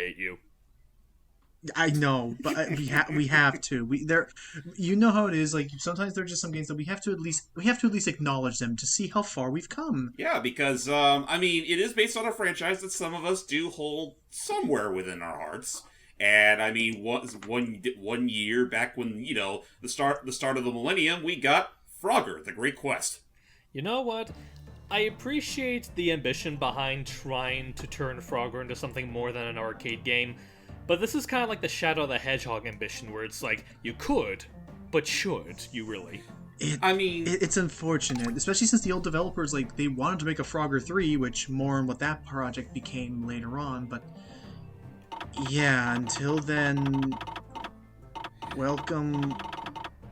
hate you. I know, but we have to. You know how it is. Like sometimes there are just some games that we have to at least acknowledge them to see how far we've come. Yeah, because I mean, it is based on a franchise that some of us do hold somewhere within our hearts. And I mean, one year back when the start of the millennium, we got Frogger: The Great Quest. You know what? I appreciate the ambition behind trying to turn Frogger into something more than an arcade game, but this is kind of like the Shadow the Hedgehog ambition, where it's like, you could, but should you really? It's unfortunate, especially since the old developers, like, they wanted to make a Frogger 3, which more on what that project became later on, but yeah, until then, welcome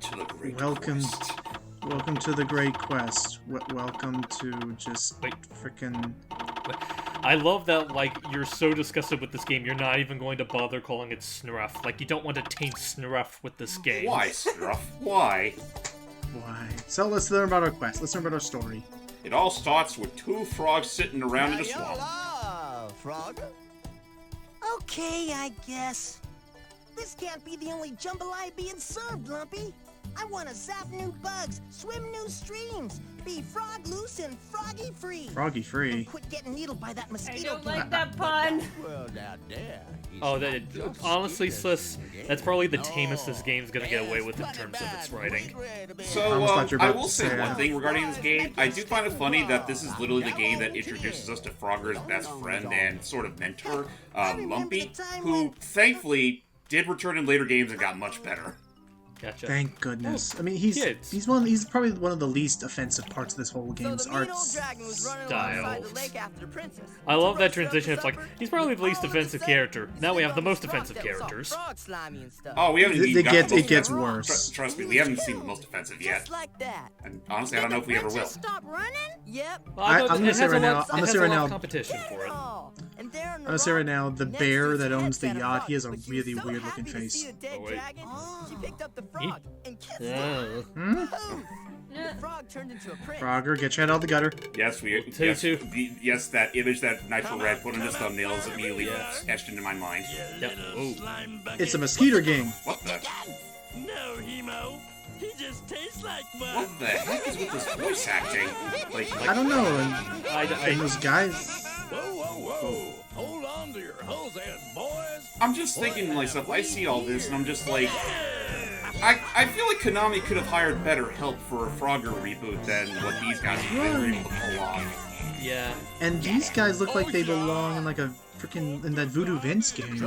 To the Great Welcome. Quest. welcome to the Great Quest. Welcome to just frickin' I love that, like, you're so disgusted with this game, you're not even going to bother calling it Snruff. Like, you don't want to taint Snruff with this game. Why, Struff? Why? why. So let's learn about our quest. Let's learn about our story. It all starts with two frogs sitting around in a swamp. Frog? Okay, I guess. This can't be the only jambalaya being served, Lumpy. I want to zap new bugs, swim new streams, be frog loose and froggy free. Froggy free. And quit getting needled by that I mosquito. don't like that pun. Well, now there. Oh, honestly, Sliss, that's probably the tamest this game's gonna get away with in terms of its writing. So, I almost thought you were I about will to say say one that. thing regarding this game. I do find it funny that this is literally the game that introduces us to Frogger's best friend and sort of mentor, Lumpy, who thankfully did return in later games and got much better. Gotcha. Thank goodness. I mean, kids. he's probably one of the least offensive parts of this whole game's art style. I love that transition. It's like, he's probably the least offensive character. Now we have the most offensive characters. Oh, we haven't even got the most It gets offensive. worse. Trust me, we haven't seen the most offensive yet. Just like that. And honestly, I don't know if we ever will. Stop running? Yep. Well, I'm gonna it say has right a now- lot- I'm it gonna has say a right lot now- of competition for it. I'm gonna say right now, the bear that owns the yacht, he has a really weird looking face. Oh, wait. She picked up the frog and kissed Yeah. Boom! The frog turned into a prince. Frogger, get your head out of the gutter. Yes, Two. yes, that image that Nitro Red put on his thumbnail is immediately Yeah. etched into my mind. Yep. Ooh. It's a mosquito game. What the? No, Hemo. He just tastes like fun. What the heck is with this voice acting? I don't know. And those guys. Whoa, whoa, whoa. Hold on to your hose end, boys. I'm just thinking to myself, I see all this and I'm just like, I feel like Konami could have hired better help for a Frogger reboot than what these guys were able to pull off. Yeah. And these guys look like they belong in like a freaking in that Voodoo Vince game.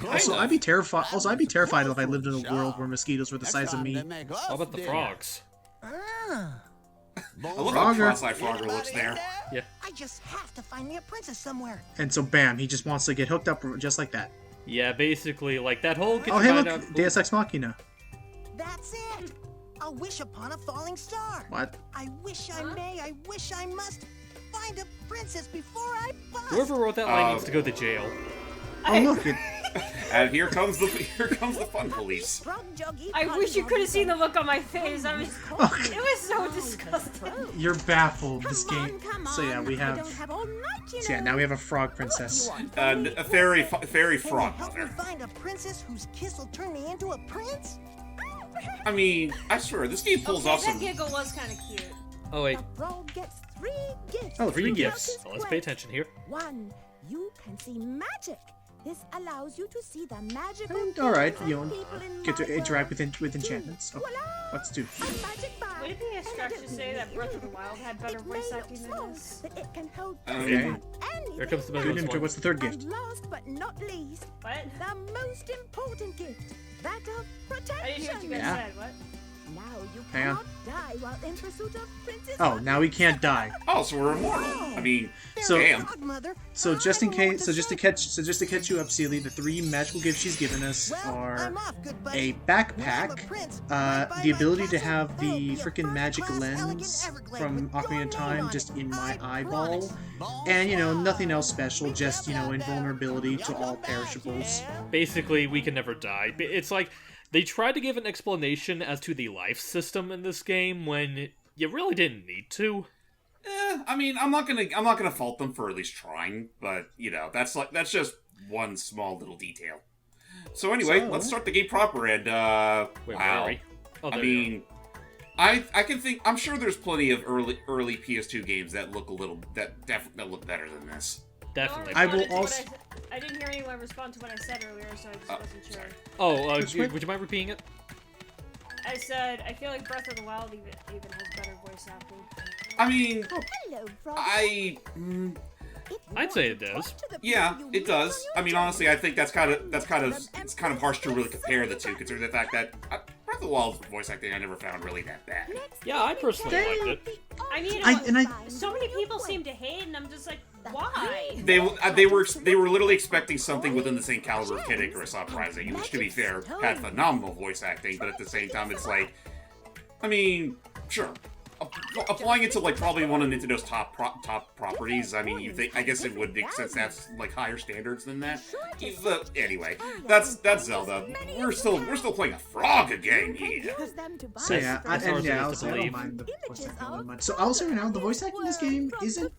Also, I'd be terrified. Also, I'd be terrified if I lived in a world where mosquitoes were the size of me. How about the frogs? Ah. I love how cross-eyed Frogger looks there. Yeah. I just have to find me a princess somewhere. And so, bam, he just wants to get hooked up just like that. Yeah, basically, like, that whole... Oh, hey, look, Deus Ex Machina. That's it. I'll wish upon a falling star. What? I wish I may, I wish I must find a princess before I bust. Whoever wrote that line needs to go to jail. Oh, look, And here comes the fun police. I wish you could have seen the look on my face. It was so disgusting. you're baffled. This game. So yeah, we have. So yeah, now we have a frog princess. A fairy frog Help me mother. find a princess whose kiss will turn me into a prince? I mean, I swear, this game pulls off That some... giggle was kind of cute. Oh, wait. The frog gets 3 gifts. Oh, Three three gifts. gifts. So let's pay attention here. 1. You can see magic. This allows you to see the magical And, all right, things you and know, people in get to my interact world. with enchantments. Oh, Voila! let's do. A magic bag. Would it be a stretch to say that Breath of the Wild had better It may voice look acting small, than this? but it can hold Okay. just about anything. Here comes the Good This inventory. one. What's the third gift? And last but not least, What? the most important gift, that of protection. I didn't hear what you guys Yeah. said. What? Now you Hang on. cannot die while in pursuit of Princess. Oh, now he can't die. Oh, so we're immortal. I mean, So- damn. Godmother, So just in I don't know case, what so to just to say. catch you up, Seely, the 3 magical gifts she's given us Well, are I'm off, good a buddy. backpack, Now I'm a prince. the Bye-bye, ability my to castle. have the Oh, be a freaking magic first-class, lens elegant Everglade from with your Ocarina of name Time on just it. in my I eyeball, promise. and nothing else special, just invulnerability to all perishables. Basically, we can never die. It's like, they tried to give an explanation as to the life system in this game when you really didn't need to. I mean, I'm not gonna fault them for at least trying, but that's just one small little detail. So anyway, let's start the game proper. And Wait, wow, where are we? Oh, I there you mean, I can think. I'm sure there's plenty of early PS2 games that look that look better than this. Definitely. I will responded to what also- I didn't hear anyone respond to what I said earlier, so I just wasn't sure. sorry. Oh, would you mind repeating it? I said, I feel like Breath of the Wild even has better voice acting. I mean, Hello, Frog. I'd say it does. yeah, it does. I mean, honestly, I think it's kind of harsh to really compare the two, considering the fact that Breath of the Wild's voice acting I never found really that bad. Yeah, I personally liked it. I mean, so many people seem to hate, and I'm just like, why? They were literally expecting something within the same caliber of Kid Icarus Uprising, which, to be fair, had phenomenal voice acting, but at the same time, it's like, I mean, sure. Applying it to like probably one of Nintendo's top properties, I mean, I guess it would make sense that's like higher standards than that. Anyway, that's Zelda. We're still playing a Frog game here. So yeah, I hard don't to believe. mind the voice acting really much. So I'll say right now, the voice acting in this game isn't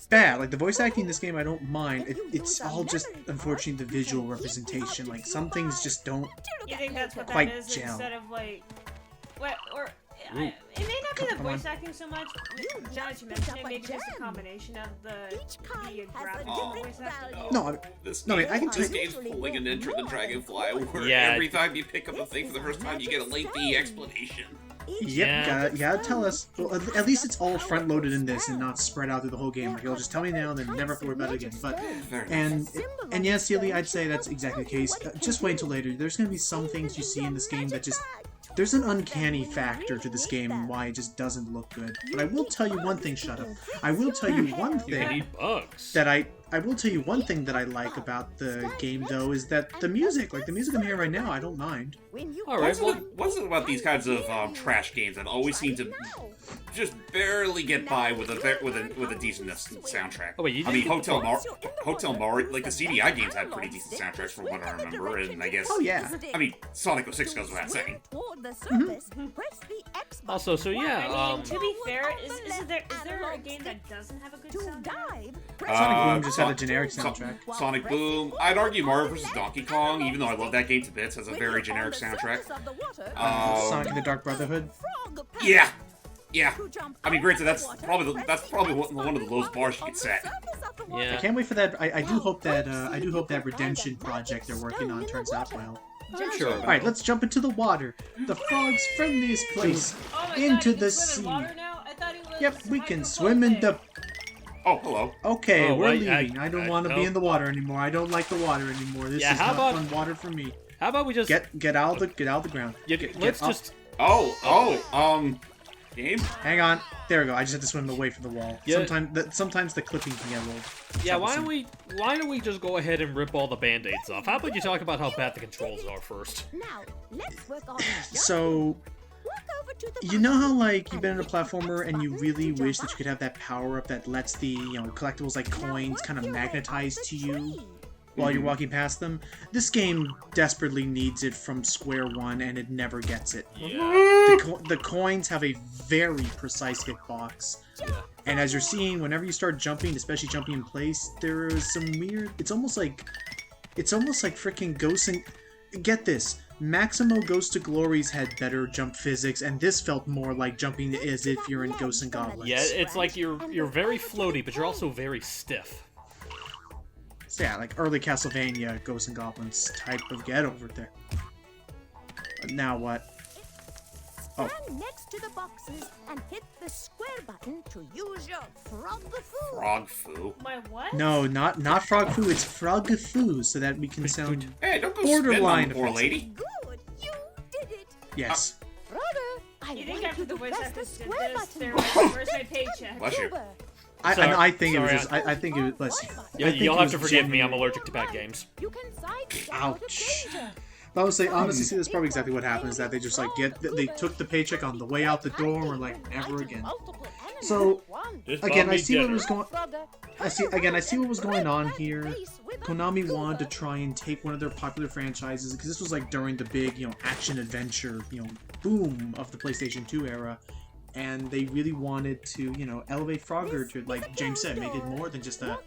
bad. Like the voice acting in this game, I don't mind. It's all just unfortunately the visual representation. Like some things just don't. You think that's what Quite that is gel. instead of like, what or? It may not be the Come on. voice acting so much. Now that you mention it, maybe just a combination of the graphics and the voice acting. No, I can tell This you. game's pulling an Enter the Dragonfly, where Yeah. every time you pick up a thing for the first time, you get a lengthy explanation. Yep, gotta tell us. Well, at least it's all front loaded in this and not spread out through the whole game. Like, you'll just tell me now and then never have to worry about it again. But Fair enough. and yes, Sealy, I'd say that's exactly the case. Just wait until later. There's gonna be some things you see in this game that just there's an uncanny factor to this game and why it just doesn't look good. But I will tell you one thing. Shut up. I will tell you one You thing need bugs. that I will tell you one thing that I like about the game though is that the music, like the music I'm hearing right now, I don't mind. Alright, well, What's it about these kinds of trash games that always seem to just barely get by with a decent soundtrack? Oh, wait, you I mean, didn't get Hotel Mario, like the CDI games had pretty decent soundtracks from what I remember, and I guess. Oh yeah. I mean, Sonic 06 goes without saying. also, so yeah, I mean, to be fair, is there a game that doesn't have a good soundtrack? Sonic Boom just had a generic soundtrack. Sonic Boom. I'd argue Mario vs. Donkey Kong, even though I love that game to bits, has a very generic soundtrack. Sonic and the Dark Brotherhood. Yeah. I mean, granted, that's probably one of the lowest bars you could set. I yeah. can't wait for that. I do hope that redemption project they're working on turns out well. I'm sure. All right, let's jump into the water, the frog's friendliest place, Oh my into God, the you can swim sea. in water now? I thought it was Yep, we can swim in the. Oh, hello. Okay, Oh, we're wait, leaving. I don't want to be no. in the water anymore. I don't like the water anymore. This Yeah, is how not about- fun water for me. How about we just Get out of the ground. yeah, Get let's up. just Game? Hang on. There we go. I just had to swim away from the wall. Yeah. Sometimes the clipping can get a little. yeah. Why troublesome. don't we just go ahead and rip all the band-aids off? How about you talk about how bad the controls are first? Now, let's work on So, you know how like you've been in a platformer and you really wish that you could have that power up that lets the collectibles like coins kind of magnetize to you while you're walking past them? This game desperately needs it from square one and it never gets it. Yeah. The coins have a very precise hitbox. And as you're seeing, whenever you start jumping, especially jumping in place, there is some weird. It's almost like freaking Ghosts and. Get this. Maximo Ghost to Glories had better jump physics, and this felt more like jumping as if you're in Ghosts and Goblins. Yeah, it's like you're very floaty, but you're also very stiff. So yeah, like early Castlevania Ghosts and Goblins type of get over there. But now what? Oh. Stand next to the boxes and hit the square button to use your frog foo. Frog foo. My what? No, not Frog Foo, it's Frog Foo, so that we can sound. Hey, don't go Borderline spitting on the poor offensive. lady. Good, you did it. Yes. Frogger, I You think want after you the to voice press the actors did square this, button. they're like, where's my paycheck? Bless you. Uber. I think it was Sorry, just. I think it was. Listen. Yeah, I think you'll it have was to forgive me. I'm genuine. allergic to bad games. You can sidestep out of Ouch. danger. I would say, honestly, see, that's probably exactly what happens. That they just like they took the paycheck on the way out the door and were like, never again. Multiple enemies So, at once. Just Again, call I me see what dinner. was going. Frogger, I see what was going on here. Konami wanted to try and take one of their popular franchises because this was like during the big, action adventure, boom of the PlayStation 2 era, and they really wanted to, you know, elevate Frogger to, like James said, make it more than just a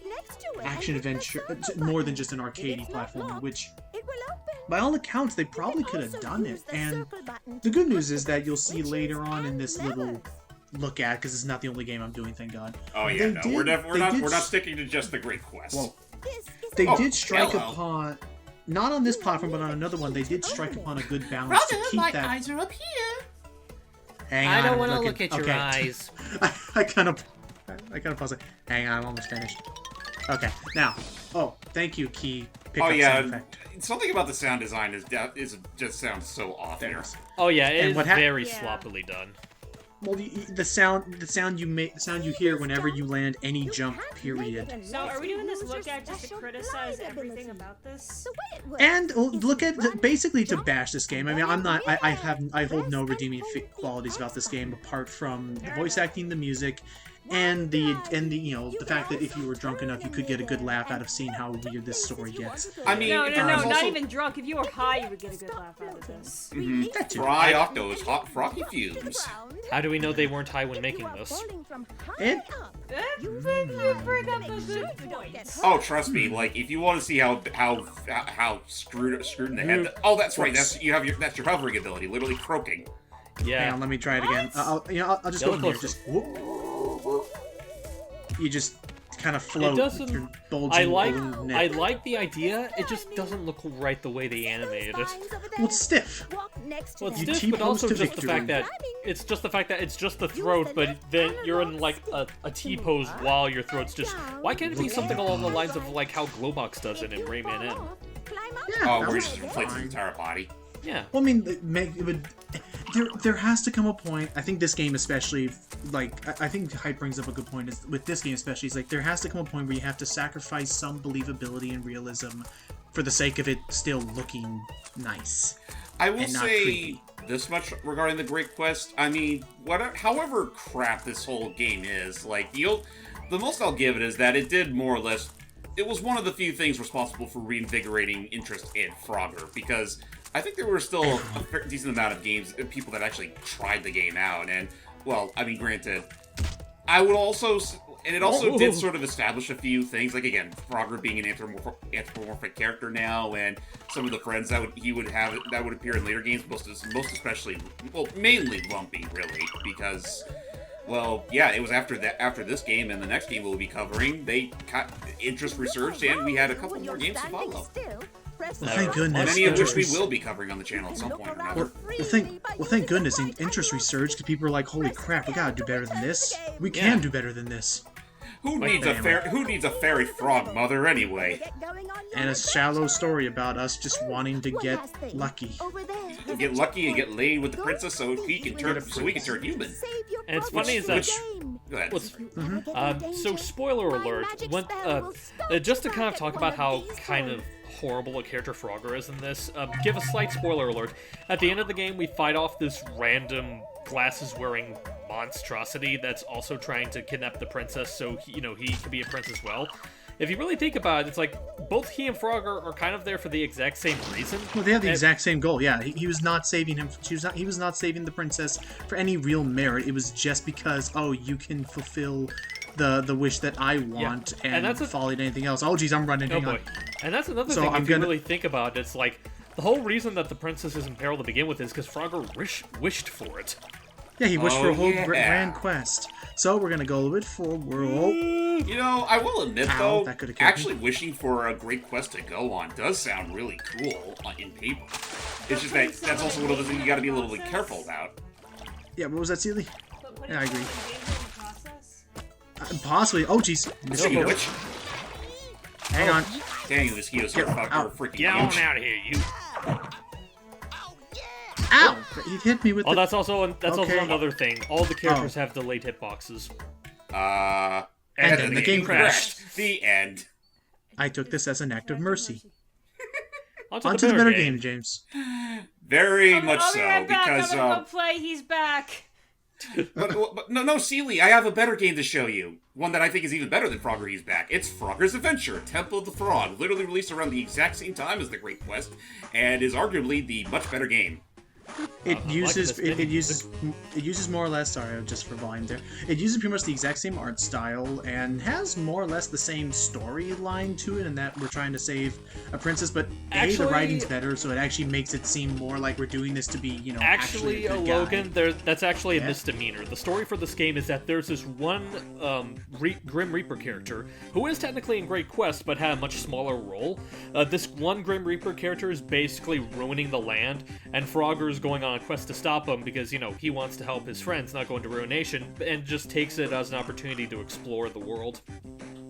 action adventure, more than just an arcadey platformer, which, by all accounts, they probably could have done it. And the good news is that you'll see later on in this little look at, because it's not the only game I'm doing, thank God. Oh yeah, no, we're not sticking to just the Great Quest. Well, they did strike upon, not on this platform, but on another one, they did strike upon a good balance to keep that. My eyes are up here. Hang on, I don't want to look at your eyes. I kind of paused it. Hang on, I'm almost finished. Okay, now, thank you, Key. Oh yeah, something about the sound design is just sounds so off here. Oh yeah, it is very sloppily done. Well, the sound you hear whenever you land any jump, period. So, are we doing this look at just to criticize everything about this? And look at basically to bash this game. I mean, I hold no redeeming qualities about this game apart from the voice acting, the music, and the you know, the fact that if you were drunk enough, you could get a good laugh out of seeing how weird this story gets. I mean, no, not even drunk. If you were high, you would get a good laugh out of this. Dry Octo's hot froggy fumes. How do we know they weren't high when making this? You bring up a good point. Oh, trust me. Like, if you want to see how screwed in the head. Oh, that's right. That's your hovering ability, literally croaking. Yeah. Hang on, let me try it again. I'll just go in here. Just whoop. You just kind of float with your bulging balloon neck. I like the idea. It just doesn't look right the way they animated it. Well, it's stiff. Well, it's stiff, but also just the fact that it's just the throat, but then you're in like a T pose while your throat's just. Why can't it be something along the lines of like how Globox does it in Rayman M? Yeah, where he just inflates his entire body. Yeah. Well, I mean, there has to come a point. I think this game especially, like, I think Hype brings up a good point. Is with this game especially, is like there has to come a point where you have to sacrifice some believability and realism for the sake of it still looking nice. I will say this much regarding the Great Quest. I mean, however crap this whole game is, like the most I'll give it is that it did more or less. It was one of the few things responsible for reinvigorating interest in Frogger, because I think there were still a decent amount of people that actually tried the game out, and, well, I mean, granted, I would also, and it also did sort of establish a few things, like, again, Frogger being an anthropomorphic character now, and some of the friends that he would have that would appear in later games, most especially, well, mainly Lumpy, really, because, well, yeah, it was after this game and the next game we'll be covering, interest resurged, and we had a couple more games to follow. Well, thank goodness. Many of which we will be covering on the channel at some point or another. Well, thank goodness interest resurged, because people are like, holy crap, we gotta do better than this. We can do better than this. Who needs a fairy frog mother anyway? And a shallow story about us just wanting to get lucky. Get lucky and get laid with the princess so we can turn human. And it's funny is that. Go ahead. So spoiler alert. Just to kind of talk about how kind of horrible a character Frogger is in this, give a slight spoiler alert. At the end of the game, we fight off this random glasses-wearing monstrosity that's also trying to kidnap the princess so he can be a prince as well. If you really think about it, it's like both he and Frogger are kind of there for the exact same reason. Well, they have the exact same goal. Yeah, he was not saving him. He was not saving the princess for any real merit. It was just because, you can fulfill the wish that I want and follow anything else. Oh, geez, I'm running. Hang on. And that's another thing. If you really think about it, it's like the whole reason that the princess is in peril to begin with is because Frogger wished for it. Yeah, he wished for a whole grand quest. So we're gonna go a little bit forward. You know, I will admit though, actually wishing for a great quest to go on does sound really cool in paper. It's just that's also one of the things you got to be a little bit careful about. Yeah, what was that, Sealy? Yeah, I agree. Possibly. Oh, jeez. Mosquito. Hang on. Dang, the mosquitoes are freaking Get on out of here, you. Ow! He hit me with. Oh, that's also another thing. All the characters have delayed hitboxes. And then the game crashed. The end. I took this as an act of mercy. On to the better game, James. Very much so, because play. He's back. but no, Sealy, I have a better game to show you. One that I think is even better than Frogger He's Back. It's Frogger's Adventure, Temple of the Frog, literally released around the exact same time as The Great Quest, and is arguably the much better game. It I'm uses liking this it uses more or less. Sorry, just for volume there. It uses pretty much the exact same art style and has more or less the same storyline to it, in that we're trying to save a princess. But Actually, the writing's better, so it actually makes it seem more like we're doing this to be, actually a good guy. Logan, that's actually a misdemeanor. The story for this game is that there's this one Grim Reaper character who is technically in Great Quest, but had a much smaller role. This one Grim Reaper character is basically ruining the land, and Frogger's going on a quest to stop him because, he wants to help his friends, not go into ruination, and just takes it as an opportunity to explore the world.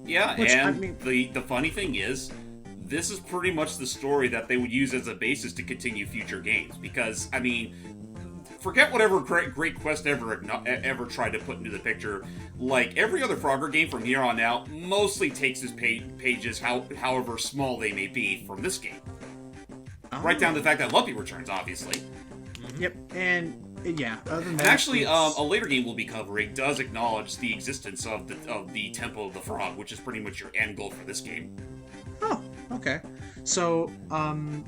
Yeah, the funny thing is, this is pretty much the story that they would use as a basis to continue future games. Because, forget whatever Great Quest ever tried to put into the picture. Like, every other Frogger game from here on out mostly takes its pages, however small they may be, from this game. Oh. Right down to the fact that Lumpy returns, obviously. Yep, and yeah, other than that... And actually, a later game we'll be covering does acknowledge the existence of the Temple of the Frog, which is pretty much your end goal for this game. Oh, okay. So,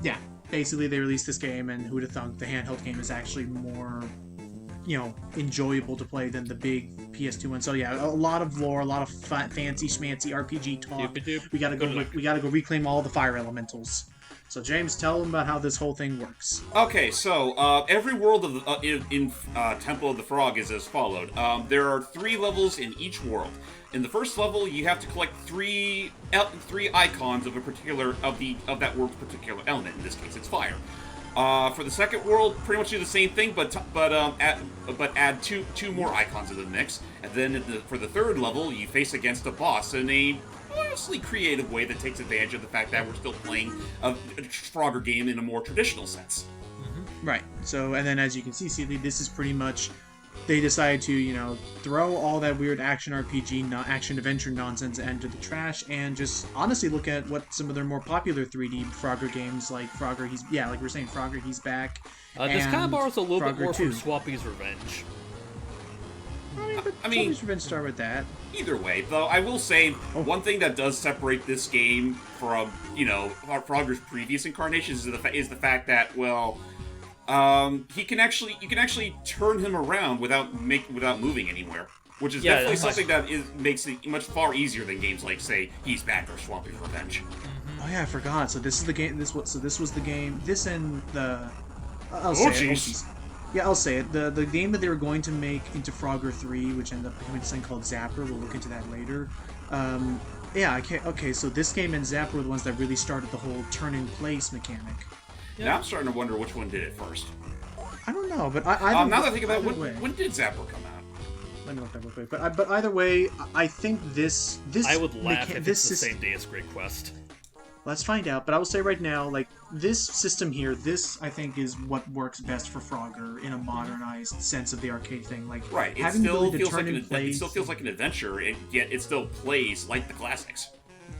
yeah, basically they released this game, and who'd have thunk the handheld game is actually more, enjoyable to play than the big PS2 one. So yeah, a lot of lore, a lot of fancy schmancy RPG talk. We gotta go reclaim all the fire elementals. So James, tell them about how this whole thing works. Okay, so every world of in Temple of the Frog is as followed. There are 3 levels in each world. In the first level, you have to collect three icons of that world's particular element. In this case, it's fire. For the second world, pretty much do the same thing, but add two more icons to the mix. And then for the third level, you face against a boss in a mostly creative way that takes advantage of the fact that we're still playing a Frogger game in a more traditional sense. Mm-hmm. Right. So, and then as you can see, this is pretty much, they decided to, throw all that weird action RPG, action adventure nonsense into the trash, and just honestly look at what some of their more popular 3D Frogger games, like Frogger, like we were saying, Frogger, He's Back. This kind of borrows a little bit more 2. from Swampy's Revenge. I mean, Revenge start with that. Either way, though, I will say one thing that does separate this game from, Frogger's previous incarnations is the fact that, you can actually turn him around without moving anywhere, which is definitely something that makes it much far easier than games like, say, He's Back or Swampy's Revenge. Oh yeah, I forgot. So this is the game. This was the game. This and the. I'll say it. The game that they were going to make into Frogger 3, which ended up becoming something called Zapper. We'll look into that later. Okay, so this game and Zapper were the ones that really started the whole turn-in-place mechanic. Yeah. Now I'm starting to wonder which one did it first. I don't know, but now that I think about it, when did Zapper come out? Let me look that real quick. But either way, I think this I would laugh if it's the same day as Great Quest. Let's find out, but I will say right now, like, this system here, this, I think, is what works best for Frogger in a modernized sense of the arcade thing. Like, right, it still feels like an adventure, and yet it still plays like the classics.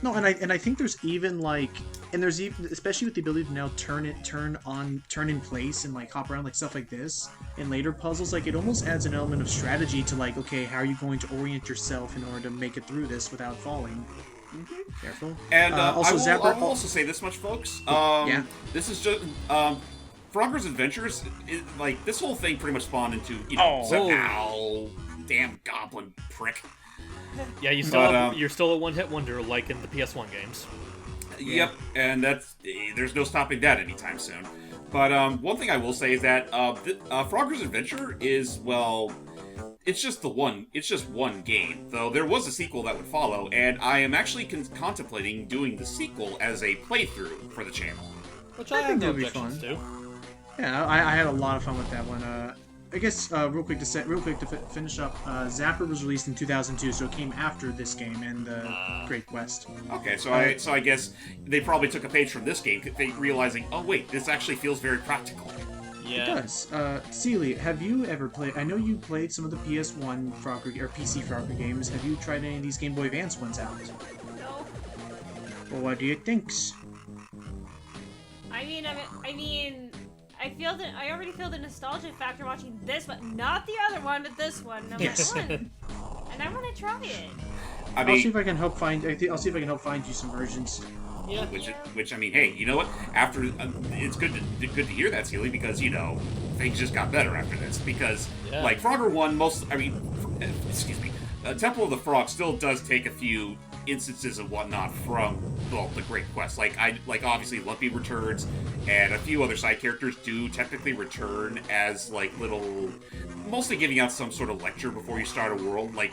No, and I think there's even, like, especially with the ability to now turn in place and, like, hop around, like, stuff like this, in later puzzles, like, it almost adds an element of strategy to, like, okay, how are you going to orient yourself in order to make it through this without falling? Mm-hmm. Careful. And I will also say this much, folks. This is just Frogger's Adventures. Like, this whole thing pretty much spawned into ow, damn goblin prick. Yeah, you're still a one-hit wonder like in the PS1 games. Yep, and there's no stopping that anytime soon. But one thing I will say is that Frogger's Adventure is, it's just one game, though there was a sequel that would follow, and I am actually contemplating doing the sequel as a playthrough for the channel. Which I think that would be fun. Yeah, I had a lot of fun with that one. I guess real quick to finish up, Zapper was released in 2002, so it came after this game and the Great Quest. Okay, so I guess they probably took a page from this game, realizing, oh wait, this actually feels very practical. Yeah. It does. Seely, have you ever played... I know you played some of the PS1 Frogger, or PC Frogger games. Have you tried any of these Game Boy Advance ones out? No. Well, what do you think? I mean, I already feel the nostalgia factor watching this one. Not the other one, but this one. And I'm like, and I want to try it. I'll see if I can help find you some versions. Yeah. Which I mean, hey, you know what? After it's good to hear that, Sealy, because things just got better after this. Because like Frogger 1, excuse me, Temple of the Frog still does take a few instances and whatnot from the Great Quest. Like obviously Lumpy returns, and a few other side characters do technically return as like little, mostly giving out some sort of lecture before you start a world. Like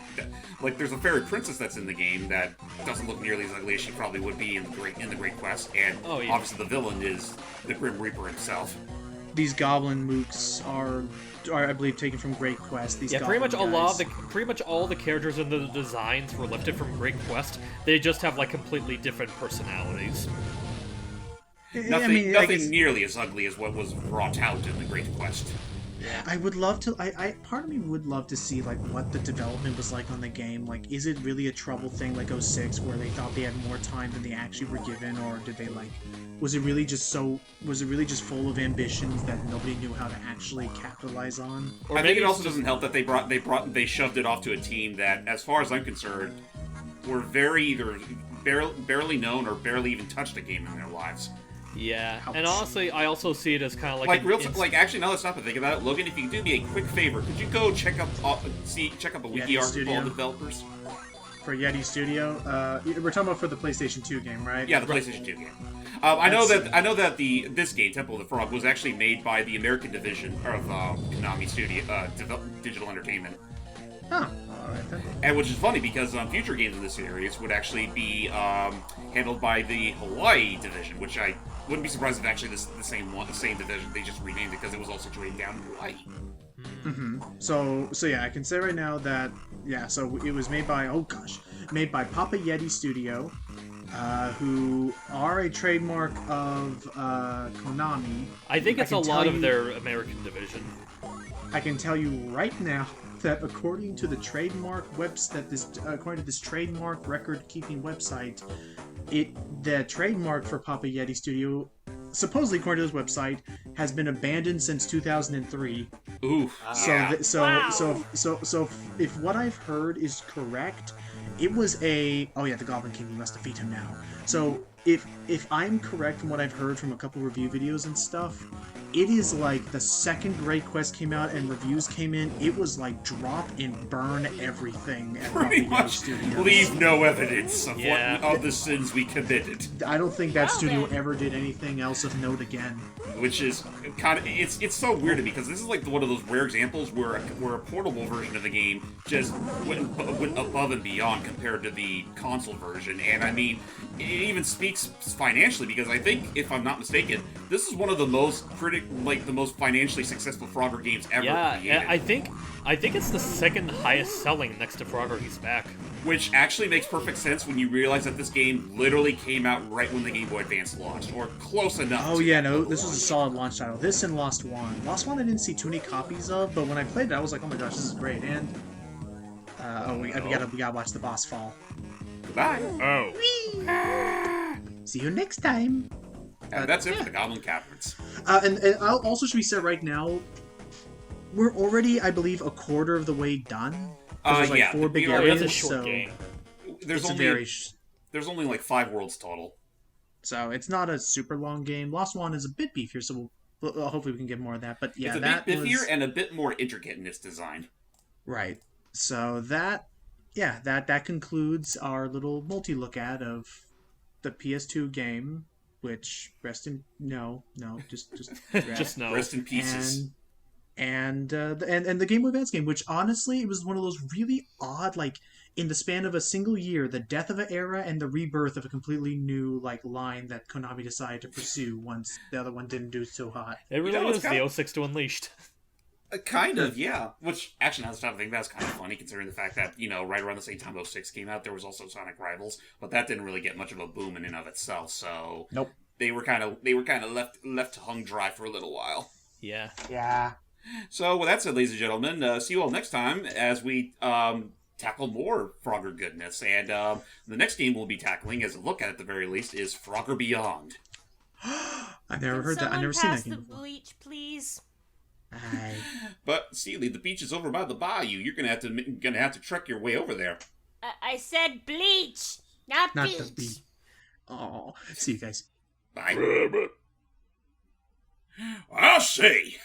there's a fairy princess that's in the game that doesn't look nearly as ugly as she probably would be in the Great Quest, and obviously the villain is the Grim Reaper himself. These goblin mooks are I believe taken from Great Quest. These pretty much guys. pretty much all the characters in the designs were lifted from Great Quest. They just have like completely different personalities. Nothing nearly as ugly as what was brought out in the Great Quest. I would love to. Part of me would love to see like what the development was like on the game. Like, is it really a trouble thing like 06 where they thought they had more time than they actually were given, or did they like? Was it really just full of ambitions that nobody knew how to actually capitalize on? Or I think it also doesn't help that they shoved it off to a team that, as far as I'm concerned, were barely known or barely even touched a game in their lives. Yeah, and honestly, I also see it as kind of like actually, now let's stop and think about it. Logan, if you could do me a quick favor, could you go check up a wiki article for all the developers? For Yeti Studio, we're talking about for the PlayStation 2 game, right? Yeah, the PlayStation 2 game. I know that this game, Temple of the Frog, was actually made by the American division of Konami Studio Digital Entertainment. Huh. All right then. And which is funny because future games in this series would actually be handled by the Hawaii division, which I wouldn't be surprised if actually the same division. They just renamed it because it was all situated down in Hawaii. Mm-hmm. So yeah, I can say right now that so it was made by Papa Yeti Studio, who are a trademark of Konami. I think it's a lot of their American division. I can tell you right now that according to the trademark according to this trademark record-keeping website, the trademark for Papa Yeti Studio, supposedly according to this website, has been abandoned since 2003. Ooh. So if what I've heard is correct, it was the Goblin King. You must defeat him now. So if I'm correct from what I've heard from a couple review videos and stuff, it is like the second Great Quest came out and reviews came in, it was like drop and burn everything at Papa Yeti Studios. Leave no evidence of of the sins we committed. I don't think that studio ever did anything else of note again. Which is kind of it's so weird to me because this is like one of those rare examples where a portable version of the game just went above and beyond compared to the console version, and I mean it even speaks financially because I think, if I'm not mistaken, this is one of the most financially successful Frogger games ever created. Yeah, I think it's the second highest selling next to Frogger He's Back. Which actually makes perfect sense when you realize that this game literally came out right when the Game Boy Advance launched, or close enough. Oh yeah, no, this was a solid launch title. This and Lost One. Lost One I didn't see too many copies of, but when I played it, I was like, oh my gosh, this is great. And we gotta watch the boss fall. Goodbye. Oh. See you next time. And that's it for the Goblin Caverns. And also should be said right now, we're already, I believe, a quarter of the way done. There's like 4 big areas. It's a short game. There's only like 5 worlds total. So it's not a super long game. Lost One is a bit beefier, so we'll hopefully we can get more of that. But yeah, it's a bit beefier and a bit more intricate in its design. Right. So that concludes our little multi-look at of the PS2 game, which just no. Just no. Rest in pieces. And the Game Boy Advance game, which honestly, it was one of those really odd, like, in the span of a single year, the death of an era and the rebirth of a completely new, like, line that Konami decided to pursue once the other one didn't do so hot. It really is the 06 to Unleashed. Kind of, yeah. Which, actually, now that I think that's kind of funny, considering the fact that, right around the same time 06 came out, there was also Sonic Rivals, but that didn't really get much of a boom in and of itself, so... Nope. They were kind of left hung dry for a little while. Yeah. Yeah. So, with that said, ladies and gentlemen, see you all next time as we tackle more Frogger goodness. And the next game we'll be tackling, as a look at the very least, is Frogger Beyond. I've never heard that. I've never seen that game the before. bleach, please. But, Sealy, the beach is over by the bayou. You're gonna have to trek your way over there. I said bleach, not Not beach. the beach. Oh, see you guys. Bye. I'll say.